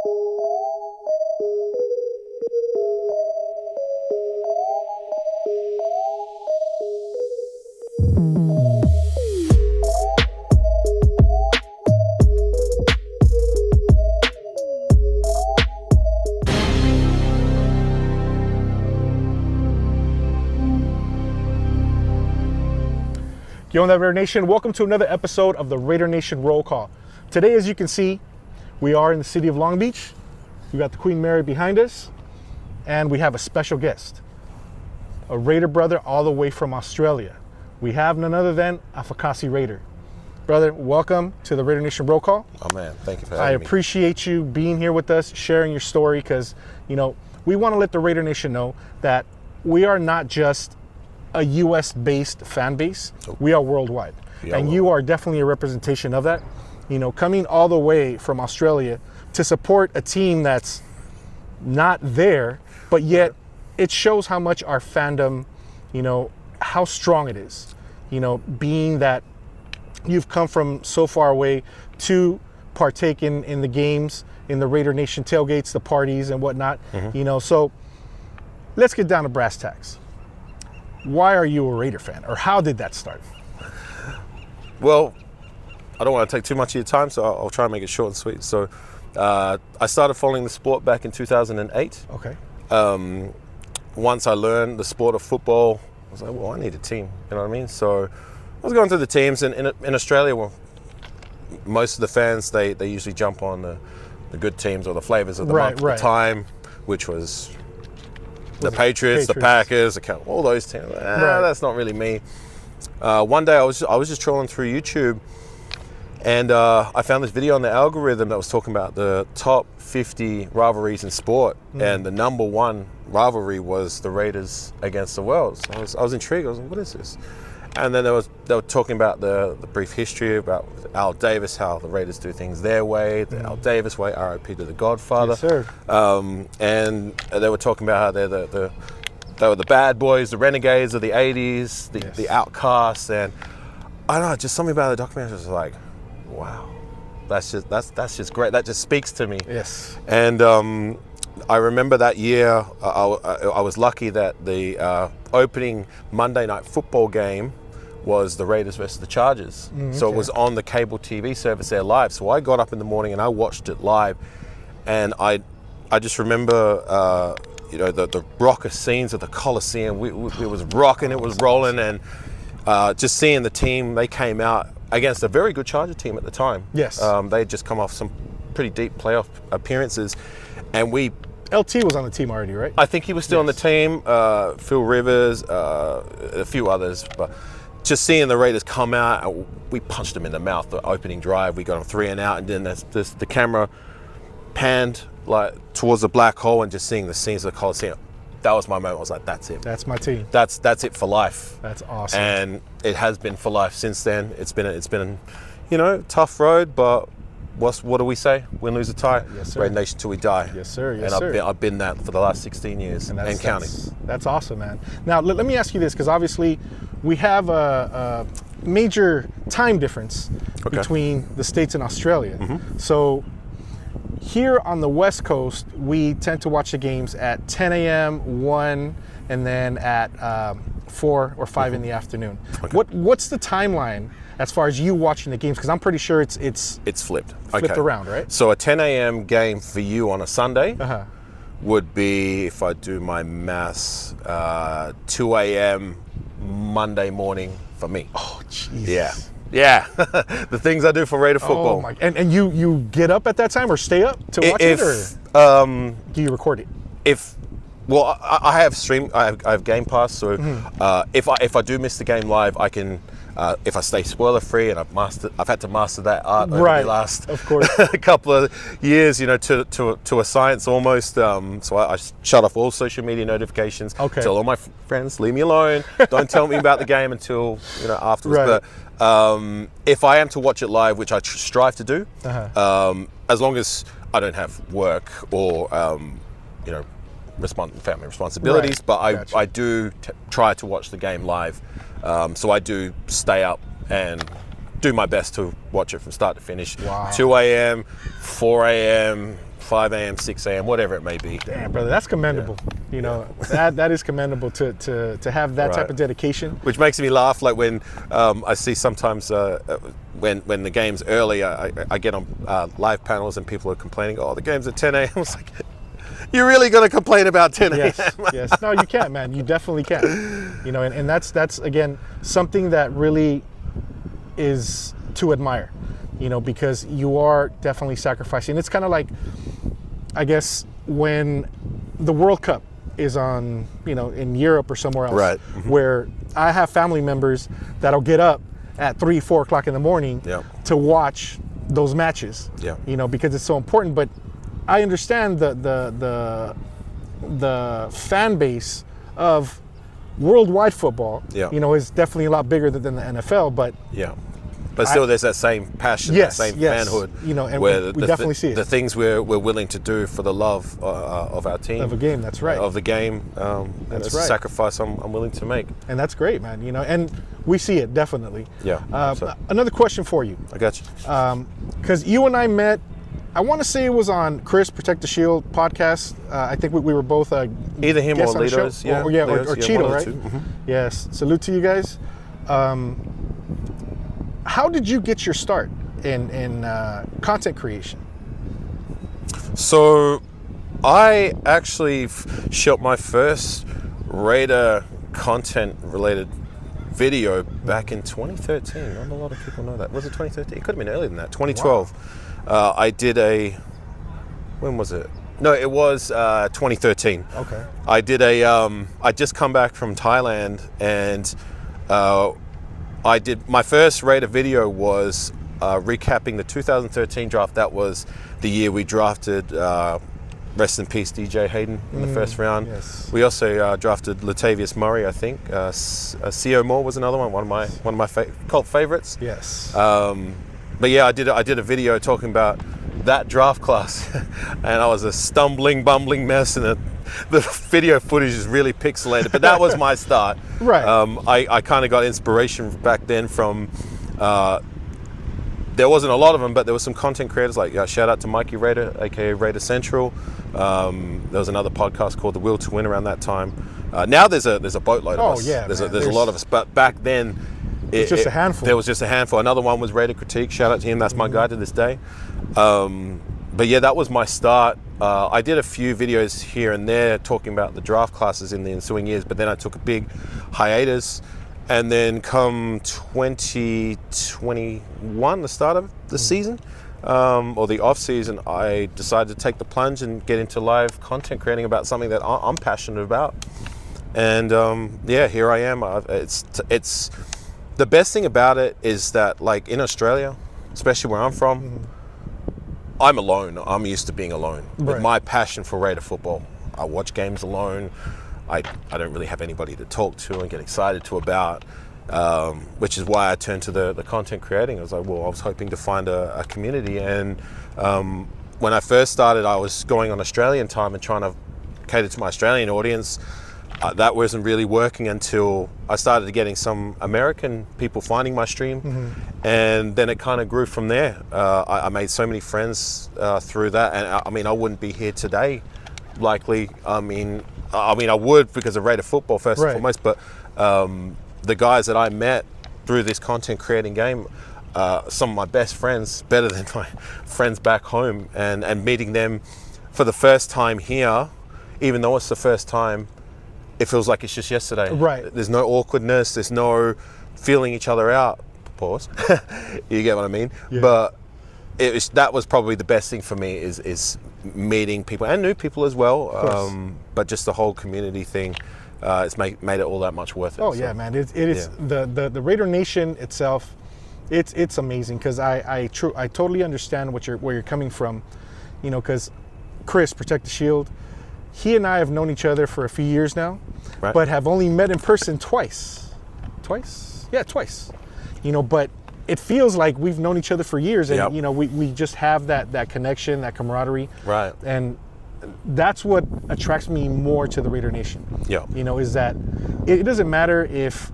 Yo, Raider Nation, welcome to another episode of the Raider Nation Roll Call. Today, as you can see, we are in the city of Long Beach. We got the Queen Mary behind us, and we have a special guest, a Raider brother all the way from Australia. We have none other than Afakasi Raider. Brother, welcome to the Raider Nation Roll Call. Oh man, thank you for having me. I appreciate you being here with us, sharing your story, because, you know, we want to let the Raider Nation know that we are not just a US-based fan base. We are worldwide. And you are definitely a representation of that. You know, coming all the way from Australia to support a team that's not there, but yet it shows how much our fandom, you know, how strong it is. You know, being that you've come from so far away to partake in the games, in the Raider Nation tailgates, the parties and whatnot, you know, so let's get down to brass tacks. Why are you a Raider fan, or how did that start? Well, I don't want to take too much of your time, so I'll try and make it short and sweet. So I started following the sport back in 2008. Okay. Once I learned the sport of football, I was like, well, I need a team, you know what I mean? So I was going through the teams, and in Australia, well, most of the fans, they usually jump on the good teams or the flavors of the month at the time, which was the Patriots, the Packers, all those teams. That's not really me. One day I was just trolling through YouTube, and I found this video on the algorithm that was talking about the top 50 rivalries in sport, and the number one rivalry was the Raiders against the Wells. I was intrigued. I was like, what is this? And then they were talking about the brief history about Al Davis, how the Raiders do things their way, the Al Davis way, RIP to the Godfather. Yes, sir. And they were talking about how they were the bad boys, the renegades of the 80s, the outcasts, and I don't know, just something about the documentary was like, wow, that's just great. That just speaks to me. Yes. And I remember that year, I was lucky that the opening Monday night football game was the Raiders versus the Chargers. So it was on the cable TV service there live. So I got up in the morning and I watched it live, and I just remember you know, the rocker scenes of the Coliseum. It was rocking, it was rolling, and just seeing the team, they came out against a very good Charger team at the time. Yes. They had just come off some pretty deep playoff appearances, and LT was on the team already, right? I think he was still on the team. Phil Rivers, a few others, but just seeing the Raiders come out, we punched them in the mouth. The opening drive, we got them 3 and out, and then the camera panned like towards the black hole, and just seeing the scenes of the Coliseum. That was my moment. I was like, that's it. That's my team. That's it for life. That's awesome. And it has been for life since then. It's been, you know, tough road, but what do we say? Win, lose, or tie. Yes, sir. Raider Nation till we die. Yes, sir. Yes, and sir. I've been that for the last 16 years and counting. That's awesome, man. Now, let me ask you this, because obviously we have a major time difference between the States and Australia. So here on the West Coast, we tend to watch the games at 10 a.m., 1, and then at 4 or 5 in the afternoon. What's the timeline as far as you watching the games? Because I'm pretty sure it's flipped around, right? So a 10 a.m. game for you on a Sunday would be, if I do my maths, 2 a.m. Monday morning for me. Oh, jeez. Yeah, the things I do for Raider football. Oh my! And you get up at that time or stay up to watch it, or do you record it? Well, I have Game Pass, so if I do miss the game live, I can. If I stay spoiler free, and I've had to master that art over the last couple of years, you know, to a science almost. So I shut off all social media notifications. Tell all my friends, leave me alone. Don't tell me about the game until, you know, afterwards. But if I am to watch it live, which I strive to do, as long as I don't have work or you know, family responsibilities, but I do try to watch the game live. So I do stay up and do my best to watch it from start to finish. 2 a.m., 4 a.m., 5 a.m., 6 a.m., whatever it may be. Damn, brother, that's commendable. You know, that is commendable to have that type of dedication. Which makes me laugh, like when I see sometimes when the game's early, I get on live panels and people are complaining, oh, the game's at 10 a.m. I was like, you're really going to complain about 10 a.m.? Yes. No, you can't, man. You definitely can. You know, and that's again, something that really is to admire, you know, because you are definitely sacrificing. It's kind of like, I guess, when the World Cup is on, you know, in Europe or somewhere else, right. where I have family members that'll get up at 3, 4 o'clock in the morning to watch those matches, you know, because it's so important. But I understand the fan base of worldwide football, you know, is definitely a lot bigger than the NFL, but but still there's that same passion, that same fanhood, you know, and where we definitely see it. The things we're willing to do for the love of our team, of a game. That's right. Of the game. That's right. A sacrifice I'm willing to make, and that's great, man. You know, and we see it definitely. So. Another question for you. I got you. Because you and I met, I want to say it was on Chris Protect the Shield podcast. I think we were both either him or Litos, or Cheeto, right? Yes. Salute to you guys. How did you get your start in content creation? So, I actually shot my first Raider content-related video back in 2013. Not a lot of people know that. Was it 2013? It could have been earlier than that. 2012. Wow. I did when was it? No, it was 2013. Okay. I did I just come back from Thailand, and I did my first Raider video was recapping the 2013 draft. That was the year we drafted, rest in peace, DJ Hayden in the first round. Yes. We also drafted Latavius Murray, I think. C.O. Moore was another one of my cult favorites. Yes. But yeah, I did a video talking about that draft class, and I was a stumbling, bumbling mess, and the video footage is really pixelated. But that was my start. Right. I kind of got inspiration back then from. There wasn't a lot of them, but there were some content creators like shout out to Mikey Raider, aka Raider Central. There was another podcast called The Will to Win around that time. Now there's a boatload of us. Yeah, there's a lot of us, but back then. It's just a handful. There was just a handful. Another one was Raider Critique. Shout out to him. That's my guy to this day. But yeah, that was my start. I did a few videos here and there talking about the draft classes in the ensuing years, but then I took a big hiatus. And then come 2021, the start of the season, or the off season, I decided to take the plunge and get into live content creating about something that I'm passionate about. And here I am. It's the best thing about it is that, like in Australia, especially where I'm from, I'm alone. I'm used to being alone. Right. With my passion for Raider football, I watch games alone. I don't really have anybody to talk to and get excited to about, which is why I turned to the content creating. I was like, well, I was hoping to find a community. And when I first started, I was going on Australian time and trying to cater to my Australian audience. That wasn't really working until I started getting some American people finding my stream, and then it kind of grew from there. I made so many friends through that, and I mean, I wouldn't be here today, likely. I mean, I would because of Raider football first and foremost, but the guys that I met through this content creating game, some of my best friends, better than my friends back home, and meeting them for the first time here, even though it's the first time, it feels like it's just yesterday. Right. There's no awkwardness. There's no feeling each other out. Pause. You get what I mean? Yeah. But that was probably the best thing for me is meeting people and new people as well. But just the whole community thing, it's made it all that much worth it. Oh, so, yeah, man. It is the Raider Nation itself. It's amazing because I totally understand where you're coming from. You know, because Chris, Protect the Shield, he and I have known each other for a few years now, but have only met in person twice. Twice? Yeah, twice. You know, but it feels like we've known each other for years, and you know, we just have that connection, that camaraderie. Right. And that's what attracts me more to the Raider Nation. Yeah. You know, is that it doesn't matter if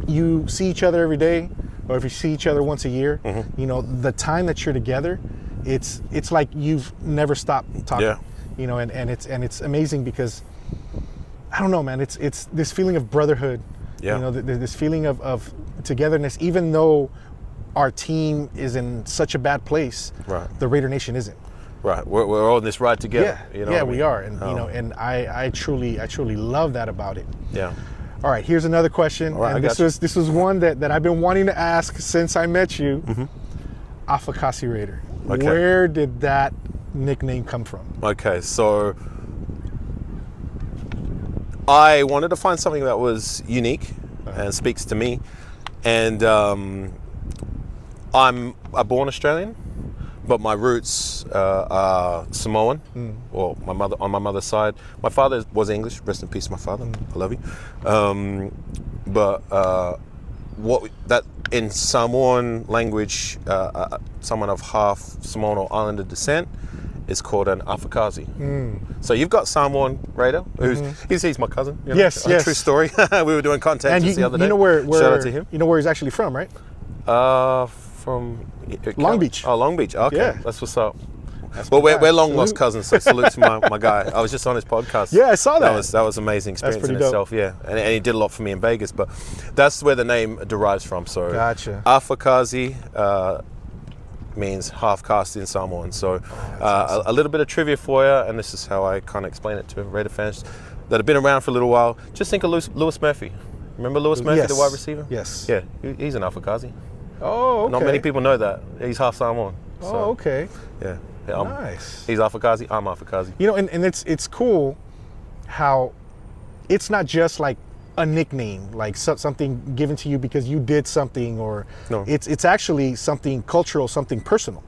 you see each other every day or if you see each other once a year. You know, the time that you're together it's like you've never stopped talking. Yeah. You know, and it's amazing because I don't know, man. It's this feeling of brotherhood. Yeah. You know, this feeling of togetherness, even though our team is in such a bad place. Right. The Raider Nation isn't. Right. We're all in this ride together. Yeah. You know yeah, what I mean? we are, and you know, and I truly love that about it. Yeah. All right, here's another question. All right, and this was one that I've been wanting to ask since I met you. Afakasi Raider. Okay. Where did that nickname come from? Okay, so I wanted to find something that was unique and speaks to me. And I'm a born Australian, but my roots are Samoan, or on my mother's side. My father was English. Rest in peace, my father. I love you. But what that in Samoan language, someone of half Samoan or Islander descent is called an Afakasi. So you've got Samoan Raider, he's my cousin. You know? Yes, yes. True story. We were doing content And just the other day. You know where Shout out to him. You know where he's actually from, right? From Long Beach. Oh, Long Beach. Okay, Yeah. that's what's up. That's Well, my guy. we're long Salute. lost cousins, so salute to my guy. I was just on his podcast. Yeah, I saw that. That was an amazing experience in pretty dope. itself. Yeah, and he did a lot for me in Vegas, but that's where the name derives from. So, Gotcha. Afakasi means half caste in Samoan. So, awesome. a little bit of trivia for you, and this is how I kind of explain it to Raider fans that have been around for a little while. Just think of Lewis Murphy. Remember Lewis Murphy, Yes. the wide receiver? Yes. Yeah, he's an Afakasi. Oh, okay. Not many people know that. He's half Samoan. So, Oh, okay. Yeah. Nice. He's Afakasi, I'm Afakasi. You know, and it's cool how it's not just like a nickname, like something given to you because you did something, or No. it's actually something cultural, something personal.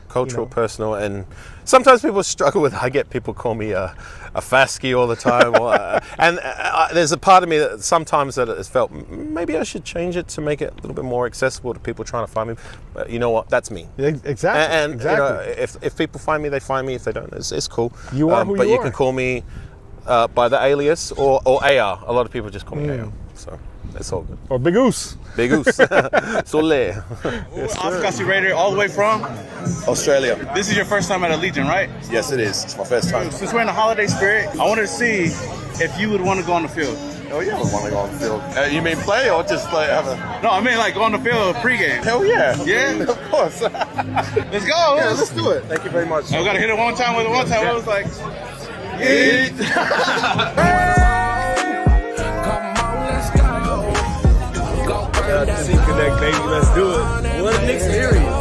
Cultural, You know. personal, and sometimes people struggle with. I get people call me a Fasky all the time, and there's a part of me that sometimes that has felt maybe I should change it to make it a little bit more accessible to people trying to find me. But you know what? That's me. Exactly. And exactly. you know, if people find me, they find me. If they don't, it's cool. You are who but you you are. can call me by the alias or AR. A lot of people just call me AR. So it's all good. Or Big Goose. Big Goose. Sole. Afakasi Raider, all the way from? Australia. This is your first time at a Legion, right? Yes, it is. It's my first time. Since we're in the holiday spirit, I wanted to see if you would want to go on the field. Oh yeah, I want to go on the field. You mean play or just play? Have a... No, I mean like go on the field pregame. Hell yeah. Yeah? Of course. Let's go. Yeah, let's do it. Thank you very much. I gotta hit it one time with it one time. I was like, Connect, baby. Let's do it. What an experience.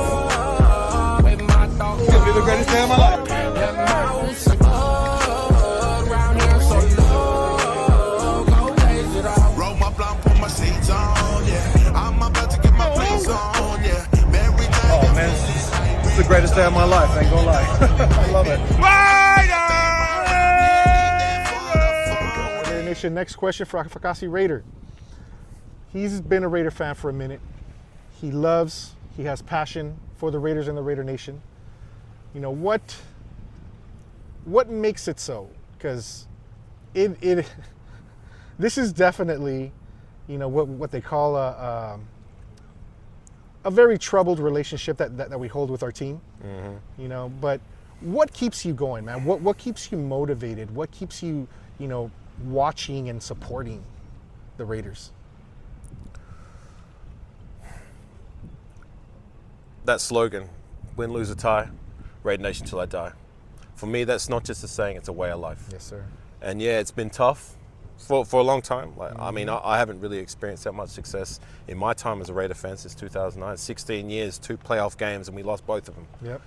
it's gonna be the greatest day of my life. Roll my blunt, put my seats on, yeah. I'm about to get my plates on, yeah. Merry Oh, man. This is the greatest day of my life. I ain't gonna lie. I love it. Raider Nation, next question for Afakasi Raider. He's been a Raider fan for a minute. He has passion for the Raiders and the Raider Nation. You know, what makes it so? Because this is definitely, you know, what they call a very troubled relationship that we hold with our team. You know, but what keeps you going, man? What keeps you motivated? What keeps you, you know, watching and supporting the Raiders? That slogan, win, lose, or tie, Raider Nation till I die. For me, that's not just a saying, it's a way of life. Yes, sir. And yeah, it's been tough for a long time. Like, I mean, I haven't really experienced that much success in my time as a Raider fan since 2009. 16 years, 2 playoff games, and we lost both of them. Yep.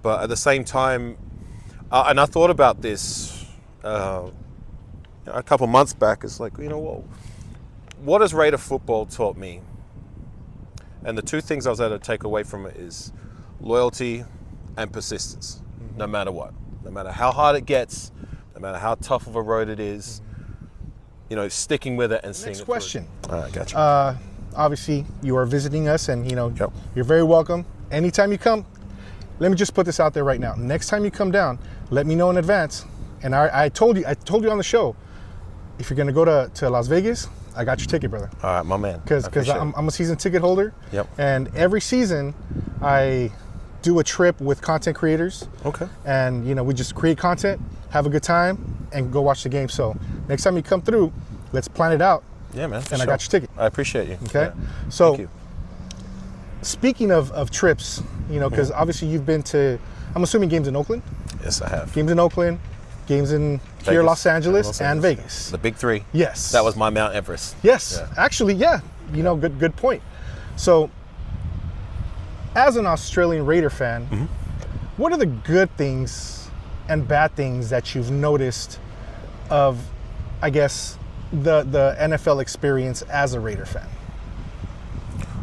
But at the same time, and I thought about this a couple months back, it's like, you know, what has Raider football taught me? And the 2 things I was able to take away from it is loyalty and persistence, no matter what. No matter how hard it gets, no matter how tough of a road it is, you know, sticking with it and seeing it Next through. question. All right, gotcha. Obviously, you are visiting us, and you know, Yep. you're very welcome. Anytime you come, let me just put this out there right now. Next time you come down, let me know in advance. And I told you on the show, if you're gonna go to Las Vegas, I got your ticket, brother. All right, my man. Because I'm a season ticket holder. Yep. And every season, I do a trip with content creators. Okay. And, we just create content, have a good time, and go watch the game. So next time you come through, let's plan it out. Yeah, man. And I got your ticket. I appreciate you. Okay. Yeah. So Thank you. speaking of trips, because obviously you've been to, I'm assuming games in Oakland, Yes, I have. games in Oakland, games in here, Vegas. Los Angeles, Los and Angeles. Vegas. The big three. Yes. That was my Mount Everest. Yes, Yeah. actually, yeah. Good point. So, as an Australian Raider fan, what are the good things and bad things that you've noticed of, I guess, the NFL experience as a Raider fan?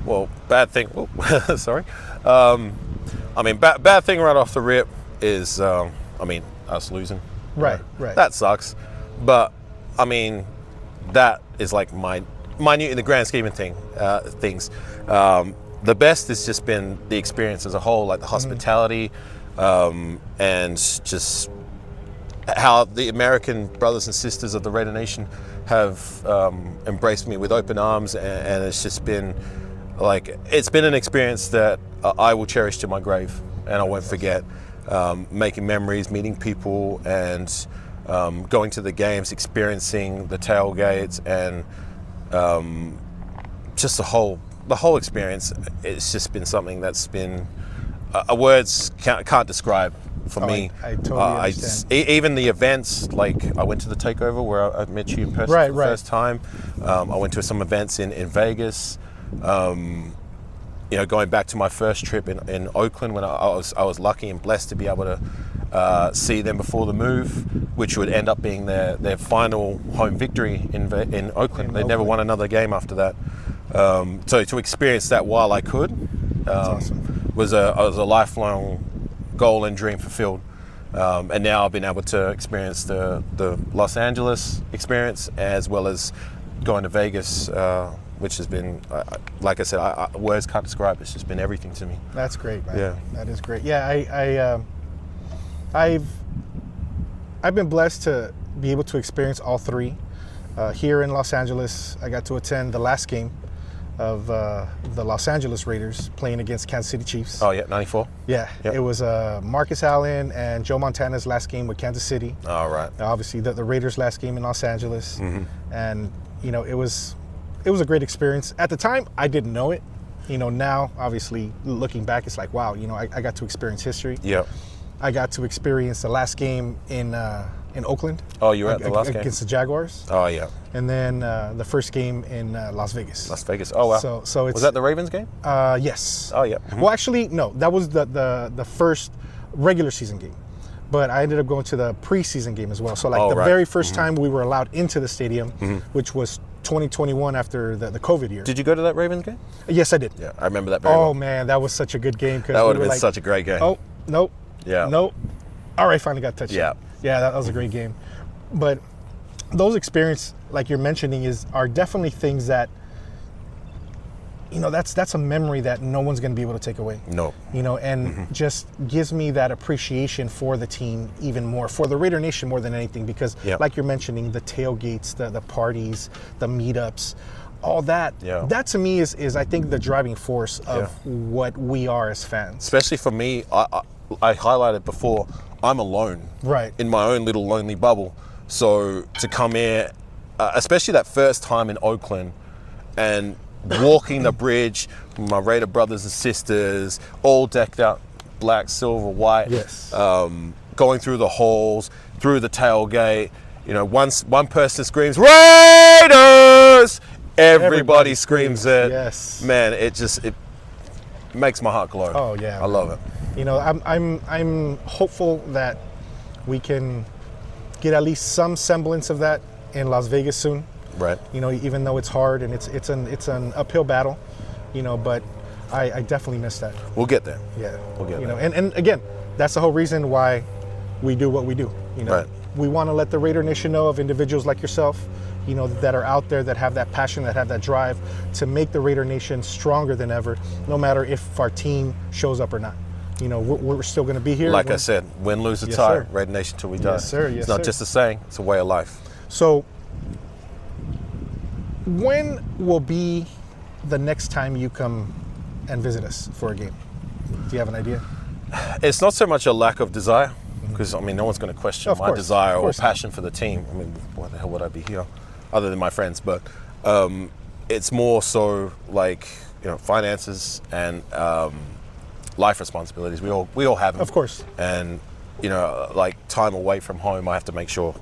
Well, bad thing. Oh, sorry. Bad thing right off the rip is, us losing. Right, right. That sucks. But, that is like minute in the grand scheme of things. The best has just been the experience as a whole, like the hospitality, and just how the American brothers and sisters of the Raider Nation have embraced me with open arms, and it's just been it's been an experience that I will cherish to my grave, and I won't forget. Making memories, meeting people, and going to the games, experiencing the tailgates, and just the whole experience. It's just been something that's been words can't describe for me. I totally understand. Even the events, like I went to the takeover where I met you in person for the first time. I went to some events in Vegas. Going back to my first trip in Oakland, when I was lucky and blessed to be able to see them before the move, which would end up being their final home victory in Oakland. They never won another game after that. So to experience that while I could awesome. was a lifelong goal and dream fulfilled. And now I've been able to experience the Los Angeles experience as well as going to Vegas, which has been, like I said, words can't describe. It's just been everything to me. That's great, man. Yeah. That is great. Yeah, I've been blessed to be able to experience all three. Here in Los Angeles, I got to attend the last game of the Los Angeles Raiders playing against Kansas City Chiefs. Oh yeah, 94? Yeah, It was Marcus Allen and Joe Montana's last game with Kansas City. All right. Obviously, the Raiders' last game in Los Angeles. And, it was a great experience. At the time, I didn't know it. Now, obviously, looking back, it's like, wow, I got to experience history. Yeah. I got to experience the last game in Oakland. Oh, you were at the last game? Against the Jaguars. Oh, yeah. And then the first game in Las Vegas. Las Vegas. Oh, wow. So it's, was that the Ravens game? Yes. Oh, yeah. Well, actually, no. That was the first regular season game. But I ended up going to the preseason game as well. So, very first time we were allowed into the stadium, which was 2021 after the COVID year. Did you go to that Ravens game? Yes, I did. Yeah, I remember that very well. Oh, man, that was such a good game. That would have been such a great game. Oh, nope. Yeah. Nope. All right, finally got touched. Yeah. Yeah, that was a great game. But those experiences, like you're mentioning, are definitely things that, that's a memory that no one's going to be able to take away. No. And just gives me that appreciation for the team even more, for the Raider Nation more than anything, because like you're mentioning, the tailgates, the parties, the meetups, all that, that to me is I think the driving force of what we are as fans. Especially for me, I highlighted before, I'm alone. Right. In my own little lonely bubble. So to come here, especially that first time in Oakland, and walking the bridge, my Raider brothers and sisters, all decked out, black, silver, white. Yes. Going through the halls, through the tailgate. Once one person screams, Raiders! Everybody screams it. Yes. Man, it makes my heart glow. Oh yeah. I love it. I'm hopeful that we can get at least some semblance of that in Las Vegas soon. Right. Even though it's hard and it's an uphill battle, but I definitely miss that. We'll get there. Yeah. We'll get there. And again, that's the whole reason why we do what we do. Right. We want to let the Raider Nation know of individuals like yourself, that are out there, that have that passion, that have that drive to make the Raider Nation stronger than ever, no matter if our team shows up or not. We're still going to be here. Like I said, win, lose, or Yes, tie, sir. Raider Nation till we die. Yes, sir. Yes, it's not sir. just a saying, it's a way of life. So, when will be the next time you come and visit us for a game? Do you have an idea? It's not so much a lack of desire, because I mean, no one's going to question Of my course, desire of or course. passion for the team. I mean, why the hell would I be here, other than my friends? But it's more so like, you know, finances and life responsibilities. We all have them, Of course. and you know, like time away from home, I have to make sure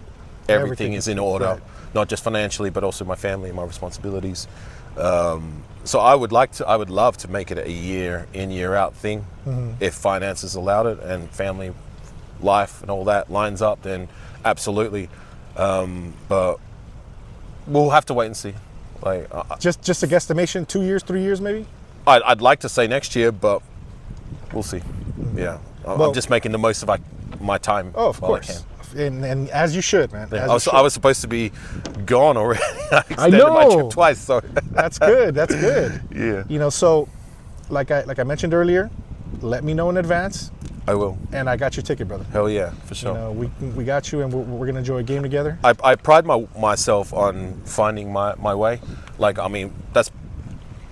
everything is in order, right. not just financially, but also my family and my responsibilities. So I would love to make it a year in, year out thing, if finances allowed it and family life and all that lines up, then absolutely. But we'll have to wait and see. Like, Just a guesstimation, 2 years, 3 years, maybe. I'd like to say next year, but we'll see. Yeah, Well- I'm just making the most of my time. Oh, of while I course. can. And as you should, man. Yeah, As I you was, should. I was supposed to be gone already. I extended my know. trip twice, so That's good. That's good. yeah, You know, so like I mentioned earlier, let me know in advance, I will. and I got your ticket, brother. Hell yeah, for sure. You know, we got you, and we're gonna enjoy a game together. I pride myself on finding my way. Like, I mean, that's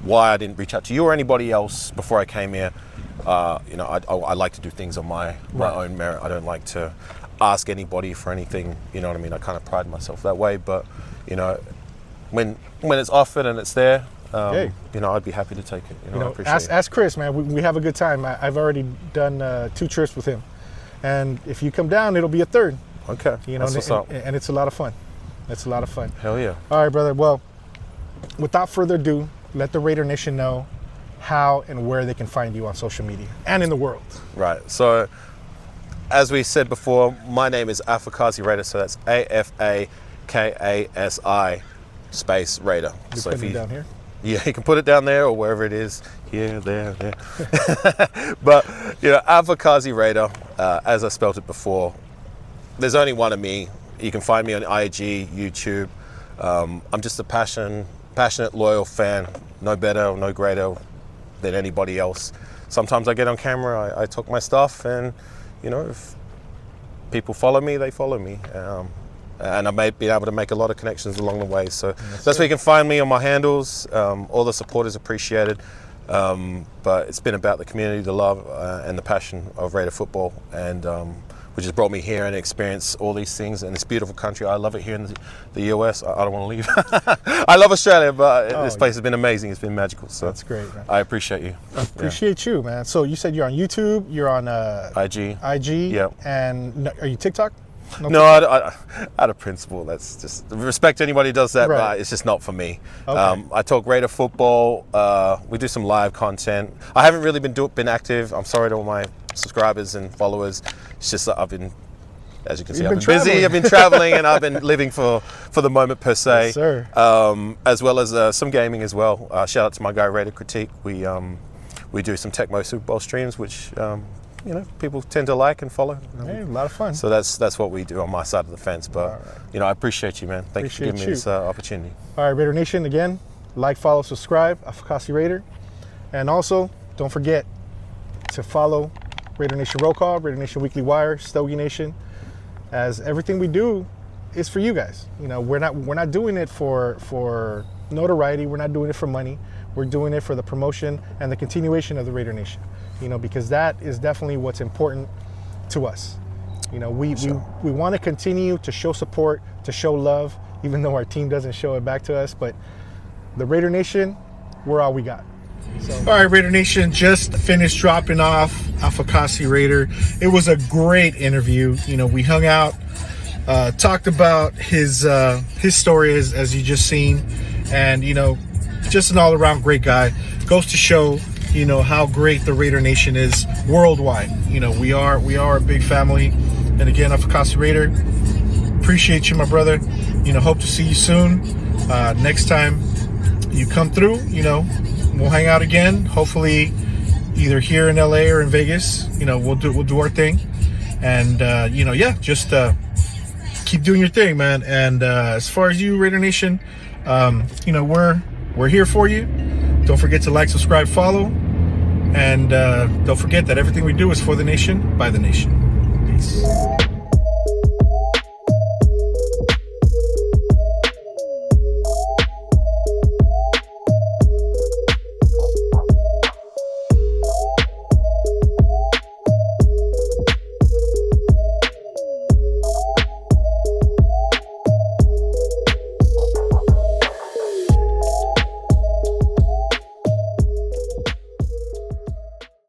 why I didn't reach out to you or anybody else before I came here. You know, I like to do things on my own merit. I don't like to ask anybody for anything. You know what I mean? I kind of pride myself that way. But you know, when it's offered and it's there, Hey. you know, I'd be happy to take it. You know, You I know, appreciate it. ask Chris, man. We have a good time. I've already done 2 trips with him, and if you come down, it'll be a third. Okay, You know, that's what's and, up. and it's a lot of fun. It's a lot of fun. Hell yeah. All right, brother. Well, without further ado, let the Raider Nation know how and where they can find you on social media and in the world. Right. So, as we said before, my name is Afakasi Raider. So that's AFAKASI space Raider. You So put it down here. Yeah, you can put it down there or wherever it is. Here, there. But, you know, Afakasi Raider, as I spelt it before, there's only one of me. You can find me on IG, YouTube. I'm just a passionate, loyal fan. No better or no greater than anybody else. Sometimes I get on camera, I talk my stuff, and, you know, if people follow me, they follow me. And I may be able to make a lot of connections along the way. So that's where you can find me on my handles. All the support is appreciated. But it's been about the community, the love, and the passion of Raider football, and which has brought me here and experience all these things in this beautiful country. I love it here in the US. I don't want to leave. I love Australia, but this place has been amazing. It's been magical. So That's great, man. I appreciate you. Appreciate you, man. So you said you're on YouTube, you're on IG. IG, Yep. and are you TikTok? No, I out of principle, that's just respect anybody who does that, Right. but it's just not for me. Okay. I talk Raider football. We do some live content. I haven't really been active. I'm sorry to all my subscribers and followers. It's just that I've been, as you can see, You've I've been been busy. traveling. I've been traveling, and I've been living for the moment per se. Yes, sir. As well as some gaming as well. Shout out to my guy Raider Critique. We do some Tecmo Super Bowl streams, which you know, people tend to like and follow. Hey, a lot of fun. So that's what we do on my side of the fence. But you know, I appreciate you, man. Thank you for Appreciate giving me you. this opportunity. All right, Raider Nation, again, like, follow, subscribe, Afakasi Raider. And also, don't forget to follow Raider Nation Roll Call, Raider Nation Weekly Wire, Stogie Nation, as everything we do is for you guys. You know, we're not doing it for notoriety. We're not doing it for money. We're doing it for the promotion and the continuation of the Raider Nation. You know, because that is definitely what's important to us. You know, we want to continue to show support, to show love, even though our team doesn't show it back to us. But the Raider Nation, we're all we got. So. All right, Raider Nation, just finished dropping off Afakasi Raider. It was a great interview. You know, we hung out, talked about his story as you just seen, and you know, just an all-around great guy. Goes to show, you know, how great the Raider Nation is worldwide. You know, we are a big family. And again, Afakasi Raider, appreciate you, my brother. You know, hope to see you soon. Next time you come through, you know, we'll hang out again. Hopefully, either here in LA or in Vegas. You know, we'll do our thing. And you know, yeah, just keep doing your thing, man. And as far as you, Raider Nation, you know, we're here for you. Don't forget to like, subscribe, follow, and don't forget that everything we do is for the nation, by the nation. Peace.